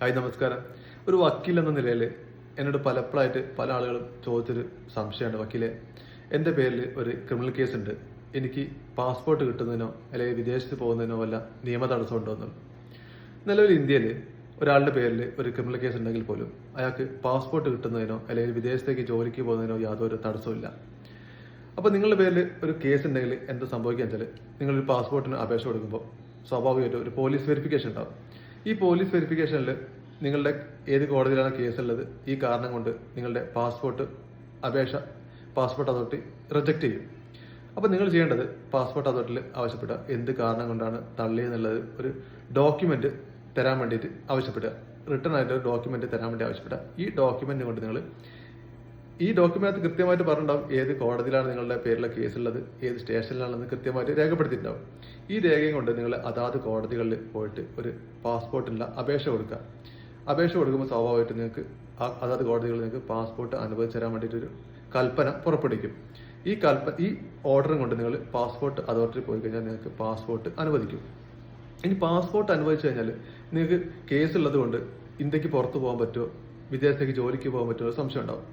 Hi നമസ്കാരം. ഒരു വക്കീൽ എന്ന നിലയിൽ എന്നോട് പലപ്പോഴായിട്ട് പല ആളുകളും ചോദിച്ചൊരു സംശയമാണ്. വക്കീലെ, എൻ്റെ പേരിൽ ഒരു ക്രിമിനൽ കേസ് ഉണ്ട്. എനിക്ക് പാസ്പോർട്ട് കിട്ടുന്നതിനോ അല്ലെങ്കിൽ വിദേശത്ത് പോകുന്നതിനോ വല്ല നിയമ തടസ്സം ഉണ്ടോ എന്നുള്ളത്. നിലവിൽ ഇന്ത്യയിൽ ഒരാളുടെ പേരിൽ ഒരു ക്രിമിനൽ കേസ് ഉണ്ടെങ്കിൽ പോലും അയാൾക്ക് പാസ്പോർട്ട് കിട്ടുന്നതിനോ അല്ലെങ്കിൽ വിദേശത്തേക്ക് ജോലിക്ക് പോകുന്നതിനോ യാതൊരു തടസ്സമില്ല. അപ്പോൾ നിങ്ങളുടെ പേരിൽ ഒരു കേസ് ഉണ്ടെങ്കിൽ എന്ത് സംഭവിക്കുക വെച്ചാൽ, നിങ്ങളൊരു പാസ്പോർട്ടിന് അപേക്ഷ കൊടുക്കുമ്പോൾ സ്വാഭാവികമായിട്ടും ഒരു പോലീസ് വെരിഫിക്കേഷൻ ഉണ്ടാവും. ഈ പോലീസ് വെരിഫിക്കേഷനിൽ നിങ്ങളുടെ ഏത് കോടതിയിലാണ് കേസുള്ളത്, ഈ കാരണം കൊണ്ട് നിങ്ങളുടെ പാസ്പോർട്ട് അതോറിറ്റി റിജക്റ്റ് ചെയ്യും. അപ്പോൾ നിങ്ങൾ ചെയ്യേണ്ടത് പാസ്പോർട്ട് അതോറിറ്റിയിൽ ആവശ്യപ്പെടുക, എന്ത് കാരണം കൊണ്ടാണ് തള്ളിയെന്നുള്ളത് ഒരു ഡോക്യുമെന്റ് തരാൻ വേണ്ടിയിട്ട് ആവശ്യപ്പെടുക. റിട്ടേൺ ആയിട്ട് ഒരു ഡോക്യുമെന്റ് തരാൻ വേണ്ടി ആവശ്യപ്പെടുക. ഈ ഡോക്യുമെന്റ് കൊണ്ട് നിങ്ങൾ ഈ ഡോക്യുമെന്റ് കൃത്യമായിട്ട് പറഞ്ഞിട്ടുണ്ടാവും ഏത് കോടതിയിലാണ് നിങ്ങളുടെ പേരിലെ കേസുള്ളത്, ഏത് സ്റ്റേഷനിലാണെന്ന് കൃത്യമായിട്ട് രേഖപ്പെടുത്തിയിട്ടുണ്ടാവും. ഈ രേഖയും കൊണ്ട് നിങ്ങൾ അതാത് കോടതികളിൽ പോയിട്ട് ഒരു പാസ്പോർട്ടിനുള്ള അപേക്ഷ കൊടുക്കുക. അപേക്ഷ കൊടുക്കുമ്പോൾ സ്വാഭാവികമായിട്ട് നിങ്ങൾക്ക് അതാത് കോടതികളിൽ നിങ്ങൾക്ക് പാസ്പോർട്ട് അനുവദിച്ചു തരാൻ വേണ്ടിയിട്ടൊരു കൽപ്പന പുറപ്പെടുവിക്കും. ഈ ഓർഡറും കൊണ്ട് നിങ്ങൾ പാസ്പോർട്ട് അതോറിറ്റി പോയി കഴിഞ്ഞാൽ നിങ്ങൾക്ക് പാസ്പോർട്ട് അനുവദിക്കും. ഇനി പാസ്പോർട്ട് അനുവദിച്ചു കഴിഞ്ഞാൽ നിങ്ങൾക്ക് കേസുള്ളത് കൊണ്ട് ഇന്ത്യക്ക് പുറത്ത് പോകാൻ പറ്റുമോ, വിദേശത്തേക്ക് ജോലിക്ക് പോകാൻ പറ്റുമോ സംശയം ഉണ്ടാവും.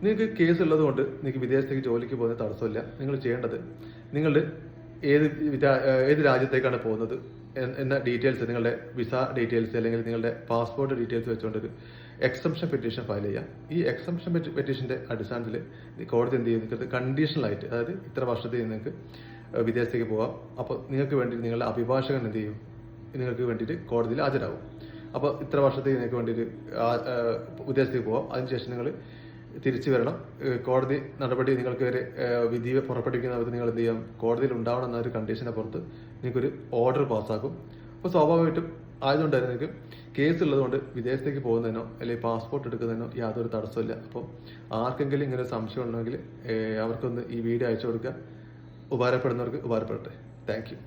നിങ്ങൾക്ക് കേസ് ഉള്ളത് കൊണ്ട് നിങ്ങൾക്ക് വിദേശത്തേക്ക് ജോലിക്ക് പോകുന്ന തടസ്സമില്ല. നിങ്ങൾ ചെയ്യേണ്ടത്, നിങ്ങളുടെ ഏത് രാജ്യത്തേക്കാണ് പോകുന്നത് എന്ന ഡീറ്റെയിൽസ്, നിങ്ങളുടെ വിസ ഡീറ്റെയിൽസ് അല്ലെങ്കിൽ നിങ്ങളുടെ പാസ്പോർട്ട് ഡീറ്റെയിൽസ് വെച്ചുകൊണ്ടൊരു എക്സംഷൻ പെറ്റീഷൻ ഫയൽ ചെയ്യുക. ഈ എക്സംഷൻ പെറ്റീഷന്റെ അടിസ്ഥാനത്തിൽ കോടതി എന്ത് ചെയ്യും, നിങ്ങൾക്ക് കണ്ടീഷണലായിട്ട്, അതായത് ഇത്ര വർഷത്തിൽ നിങ്ങൾക്ക് വിദേശത്തേക്ക് പോകാം. അപ്പോൾ നിങ്ങൾക്ക് വേണ്ടി നിങ്ങളുടെ അഭിഭാഷകൻ എന്ത് ചെയ്യും, നിങ്ങൾക്ക് വേണ്ടിയിട്ട് കോടതിയിൽ ഹാജരാകും. അപ്പോൾ ഇത്ര വർഷത്തേക്ക് നിങ്ങൾക്ക് വേണ്ടിയിട്ട് വിദേശത്തേക്ക് പോകാം. അതിനുശേഷം നിങ്ങൾ തിരിച്ചു വരണം. കോടതി നടപടി നിങ്ങൾക്ക് വരെ വിധി പുറപ്പെടുവിക്കുന്നവർക്ക് നിങ്ങൾ എന്ത് ചെയ്യാം, കോടതിയിൽ ഉണ്ടാവണം എന്ന ഒരു കണ്ടീഷനെ പുറത്ത് നിങ്ങൾക്കൊരു ഓർഡർ പാസ്സാക്കും. അപ്പോൾ സ്വാഭാവികമായിട്ടും ആയതുകൊണ്ട് തന്നെ നിങ്ങൾക്ക് കേസ് ഉള്ളതുകൊണ്ട് വിദേശത്തേക്ക് പോകുന്നതിനോ അല്ലെങ്കിൽ പാസ്പോർട്ട് എടുക്കുന്നതിനോ യാതൊരു തടസ്സമില്ല. അപ്പോൾ ആർക്കെങ്കിലും ഇങ്ങനെ സംശയം ഉണ്ടെങ്കിൽ അവർക്കൊന്ന് ഈ വീഡിയോ അയച്ചു കൊടുക്കുക. ഉപകാരപ്പെടുന്നവർക്ക് ഉപകാരപ്പെടട്ടെ. Thank U.